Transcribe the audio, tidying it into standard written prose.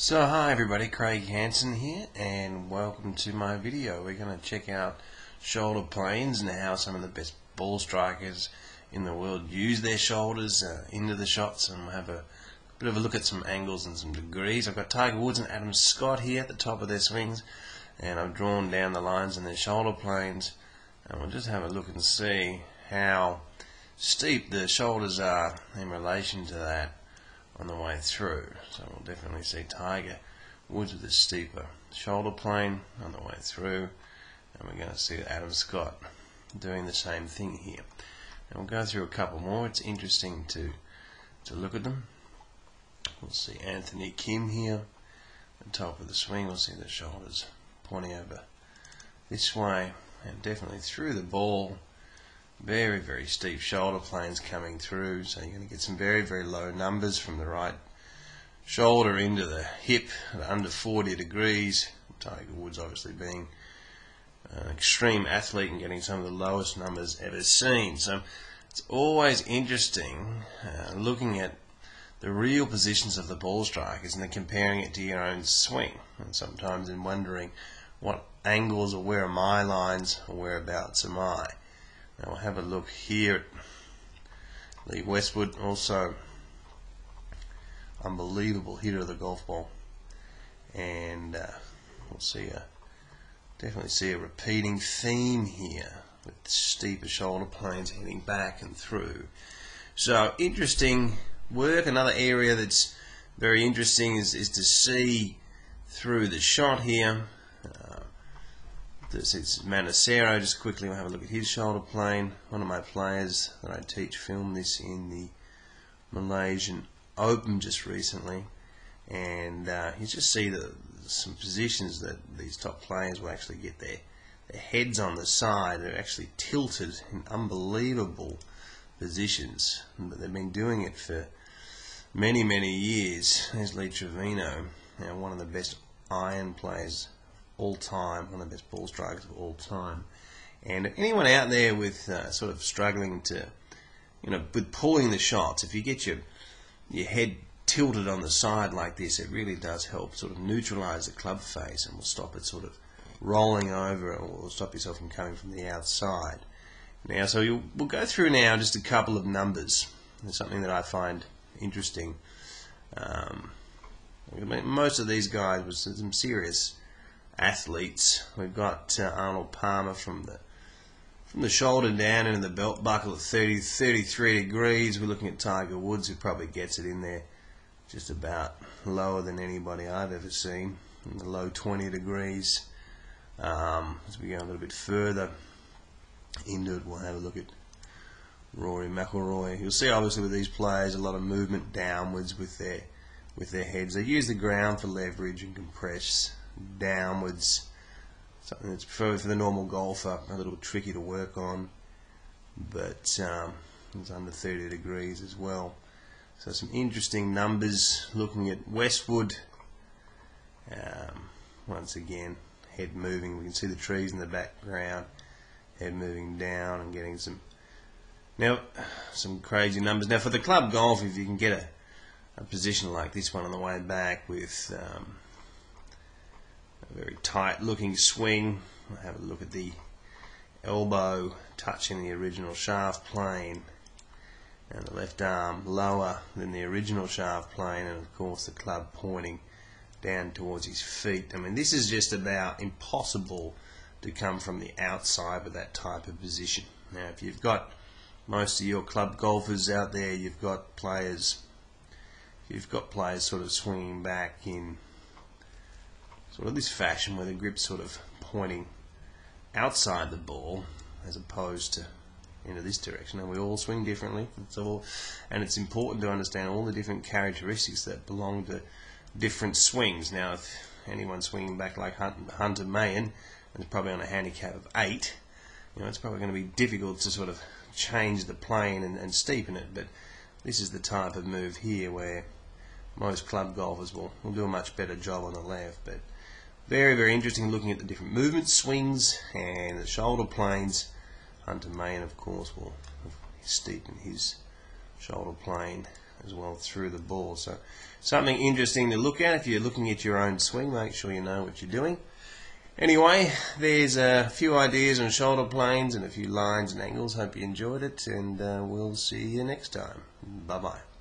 So hi everybody, Craig Hanson here and welcome to my video. We're going to check out shoulder planes and how some of the best ball strikers in the world use their shoulders into the shots, and we'll have a bit of a look at some angles and some degrees. I've got Tiger Woods and Adam Scott here at the top of their swings, and I've drawn down the lines in their shoulder planes, and we'll just have a look and see how steep the shoulders are in relation to that on the way through. So we'll definitely see Tiger Woods with a steeper shoulder plane on the way through, and we're going to see Adam Scott doing the same thing here. And we'll go through a couple more. It's interesting to look at them. We'll see Anthony Kim here at the top of the swing. We'll see the shoulders pointing over this way, and definitely through the ball. Very, very steep shoulder planes coming through, so you're going to get some very, very low numbers from the right shoulder into the hip at under 40 degrees. Tiger Woods obviously being an extreme athlete and getting some of the lowest numbers ever seen. So it's always interesting looking at the real positions of the ball strikers and then comparing it to your own swing, and sometimes in wondering what angles or where are my lines or whereabouts am I. Now we'll have a look here at Lee Westwood, also unbelievable hitter of the golf ball, and we'll definitely see a repeating theme here with steeper shoulder planes heading back and through. So interesting work. Another area that's very interesting is to see through the shot here. This is Manacero. Just quickly we'll have a look at his shoulder plane. One of my players that I teach filmed this in the Malaysian Open just recently, and you just see some positions that these top players will actually get their heads on the side. They're actually tilted in unbelievable positions, but they've been doing it for many, many years. There's Lee Trevino, one of the best iron players all time, one of the best ball strikers of all time. And anyone out there with sort of struggling to, with pulling the shots, if you get your head tilted on the side like this, it really does help sort of neutralize the club face and will stop it sort of rolling over, or will stop yourself from coming from the outside. Now, so we'll go through now just a couple of numbers. It's something that I find interesting. Most of these guys were some serious athletes. We've got Arnold Palmer from the shoulder down into the belt buckle at 33 degrees. We're looking at Tiger Woods, who probably gets it in there just about lower than anybody I've ever seen, in the low 20 degrees. As we go a little bit further into it, we'll have a look at Rory McIlroy. You'll see obviously with these players a lot of movement downwards with their heads. They use the ground for leverage and compress downwards, something that's for the normal golfer a little tricky to work on, but it's under 30 degrees as well. So some interesting numbers looking at Westwood. Once again, head moving. We can see the trees in the background, head moving down and getting some crazy numbers. Now for the club golf, if you can get a position like this one on the way back with a very tight looking swing. We'll have a look at the elbow touching the original shaft plane, and the left arm lower than the original shaft plane, and of course the club pointing down towards his feet. I mean, this is just about impossible to come from the outside with that type of position. Now if you've got most of your club golfers out there, you've got players sort of swinging back in sort of this fashion, where the grip's sort of pointing outside the ball as opposed to into this direction. And we all swing differently, and it's important to understand all the different characteristics that belong to different swings. Now if anyone's swinging back like Hunter Mahan, and it's probably on a handicap of 8, it's probably going to be difficult to sort of change the plane and steepen it, but this is the type of move here where most club golfers will do a much better job on the left. But very, very interesting looking at the different movement swings and the shoulder planes. Hunter Mahan, of course, will steepen his shoulder plane as well through the ball. So something interesting to look at if you're looking at your own swing. Make sure you know what you're doing. Anyway, there's a few ideas on shoulder planes and a few lines and angles. Hope you enjoyed it, and we'll see you next time. Bye bye.